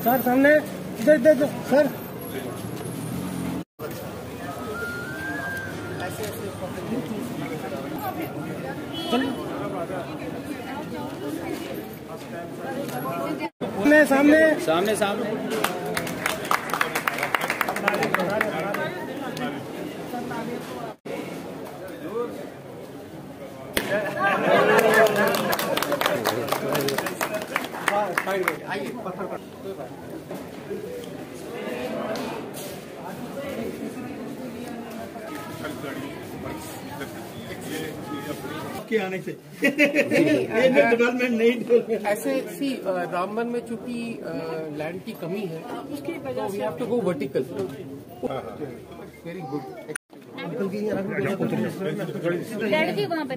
Sir सामने इधर इधर सर सामने सामने सामने आइए आने से डेवलपमेंट नहीं ऐसे सी रामबन में चूंकि लैंड की कमी है उसकी वजह से we have to go vertical. Very good. लड़की वहाँ पे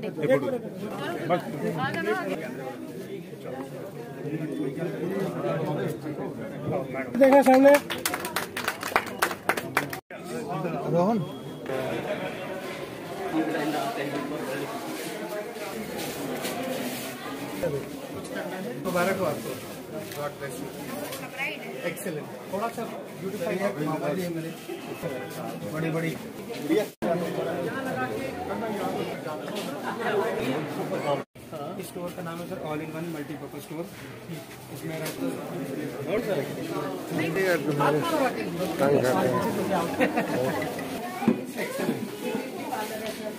देखा सामने रोहन मुबारक हो आपको। God bless you. एक्सेलेंट। थोड़ा सा ब्यूटीफाई है मेरे बड़ी बड़ी इस स्टोर का नाम है sir all in one multipurpose store. इसमें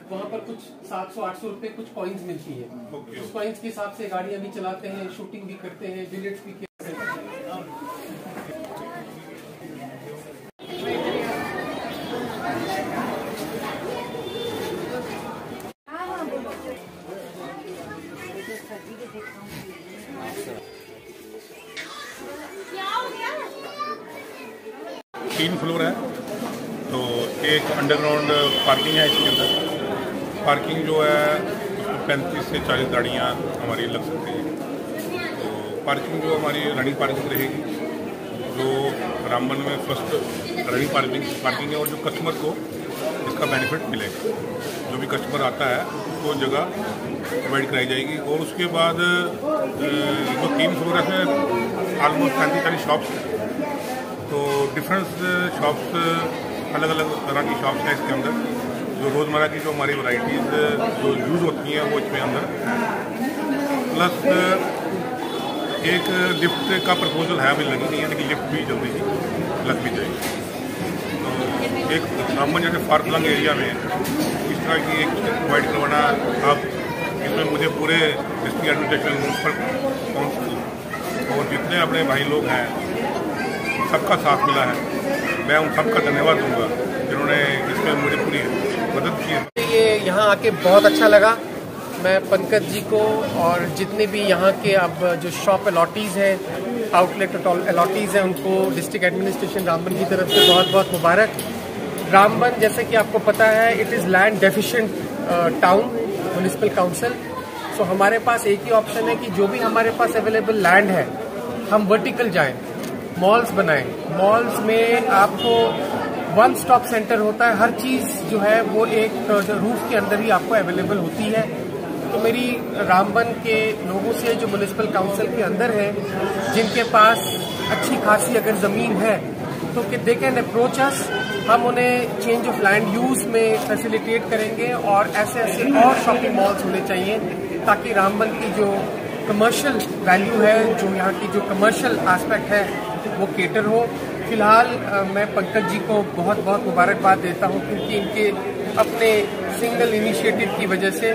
वहाँ पर कुछ 700-800 रुपए कुछ कॉइन्स मिलती है। उस कॉइन्स के हिसाब से गाड़ियाँ भी चलाते हैं, शूटिंग भी करते हैं, बिलेट्स भी खेलते हैं। तीन फ्लोर है तो एक अंडरग्राउंड पार्किंग है इसके अंदर। पार्किंग जो है 35 से 40 गाड़ियाँ हमारी लग सकती हैं। तो पार्किंग जो हमारी रनिंग पार्किंग रहेगी, जो रामबन में फर्स्ट रनिंग पार्किंग है और जो कस्टमर को इसका बेनिफिट मिलेगा। जो भी कस्टमर आता है उसको जगह प्रोवाइड कराई जाएगी। और उसके बाद जो तीन फ्लोर है ऑलमोस्ट 35-40 शॉप्स हैं। तो डिफरेंट शॉप्स अलग अलग तरह की शॉप्स हैं इसके अंदर। जो रोज़मर्रा की जो हमारी वैरायटीज़ जो यूज़ होती हैं वो इसमें अंदर, प्लस एक लिफ्ट का प्रपोजल है, अभी लगी नहीं है लेकिन लिफ्ट भी जल्दी ही लग भी जाएगी। तो एक रामबन जैसे फारफलंग एरिया में इस तरह की एक प्रोवाइड करवाना, आप इसमें मुझे पूरे डिस्ट्रिक्ट एडमिनिस्ट्रेशन, म्यूनसिपल काउंसिल और जितने अपने भाई लोग हैं सबका साथ मिला है। मैं उन सबका धन्यवाद दूंगा जिन्होंने इसमें मुझे पूरी मदद की है। ये यहाँ आके बहुत अच्छा लगा। मैं पंकज जी को और जितने भी यहाँ के अब जो शॉप अलॉटीज़ हैं, आउटलेट अलॉटीज़ हैं, उनको डिस्ट्रिक्ट एडमिनिस्ट्रेशन रामबन की तरफ से बहुत बहुत मुबारक। रामबन जैसे कि आपको पता है it is land deficient town municipal council. So हमारे पास एक ही ऑप्शन है कि जो भी हमारे पास अवेलेबल लैंड है हम वर्टिकल जाएं, मॉल्स बनाएं। मॉल्स में आपको वन स्टॉप सेंटर होता है, हर चीज़ जो है वो एक रूफ के अंदर ही आपको अवेलेबल होती है। तो मेरी रामबन के लोगों से जो म्यूनिसिपल काउंसिल के अंदर है, जिनके पास अच्छी खासी अगर ज़मीन है तो कि दे कैन अप्रोच अस, हम उन्हें चेंज ऑफ लैंड यूज़ में फैसिलिटेट करेंगे। और ऐसे ऐसे और शॉपिंग मॉल्स होने चाहिए ताकि रामबन की जो कमर्शियल वैल्यू है, जो यहाँ की जो कमर्शियल एस्पेक्ट है वो केटर हो। फिलहाल मैं पंकज जी को बहुत बहुत मुबारकबाद देता हूँ क्योंकि इनके अपने सिंगल इनिशिएटिव की वजह से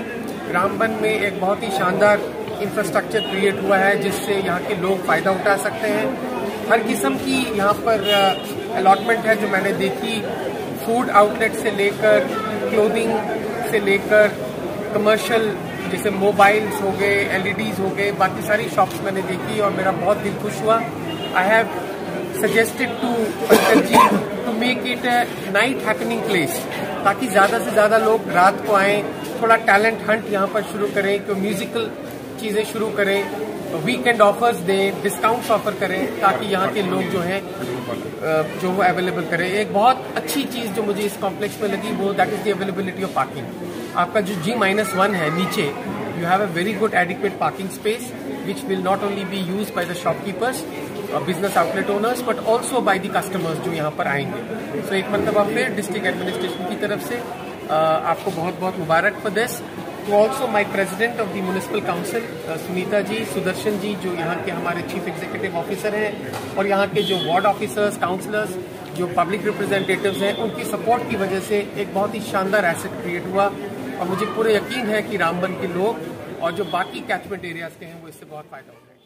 रामबन में एक बहुत ही शानदार इंफ्रास्ट्रक्चर क्रिएट हुआ है जिससे यहाँ के लोग फ़ायदा उठा सकते हैं। हर किस्म की यहाँ पर अलॉटमेंट है जो मैंने देखी, फूड आउटलेट से लेकर क्लोथिंग से लेकर कमर्शियल जैसे मोबाइल्स हो गए, LEDs हो गए, बाकी सारी शॉप्स मैंने देखी और मेरा बहुत दिल खुश हुआ। I have suggested to Pankaj ji to make it a night happening place ताकि ज़्यादा से ज़्यादा लोग रात को आएँ, थोड़ा टैलेंट हंट यहाँ पर शुरू करें, कि म्यूजिकल चीज़ें शुरू करें, वीकेंड ऑफर्स दें, डिस्काउंट्स ऑफर करें ताकि यहाँ के लोग जो हैं जो वो अवेलेबल करें। एक बहुत अच्छी चीज़ जो मुझे इस कॉम्प्लेक्स में लगी वो that is the availability of parking. आपका जो G-1 है नीचे, you have a very good adequate parking space which will not only be used by the shopkeepers business outlet owners but also by the customers जो यहाँ पर आएंगे। सो एक मरतबा फिर डिस्ट्रिक्ट एडमिनिस्ट्रेशन की तरफ से आपको बहुत बहुत मुबारक for this. To also my president of the municipal council Sunita ji, Sudarshan ji जो यहाँ के हमारे चीफ एग्जीक्यूटिव ऑफिसर हैं, और यहाँ के जो वार्ड ऑफिसर्स, काउंसलर्स, जो पब्लिक रिप्रेजेंटेटिव्स हैं, उनकी सपोर्ट की वजह से एक बहुत ही शानदार एसेट क्रिएट हुआ। और मुझे पूरे यकीन है कि रामबन के लोग और जो बाकी कैचमेंट एरियाज के हैं वो इससे बहुत फायदा होगा।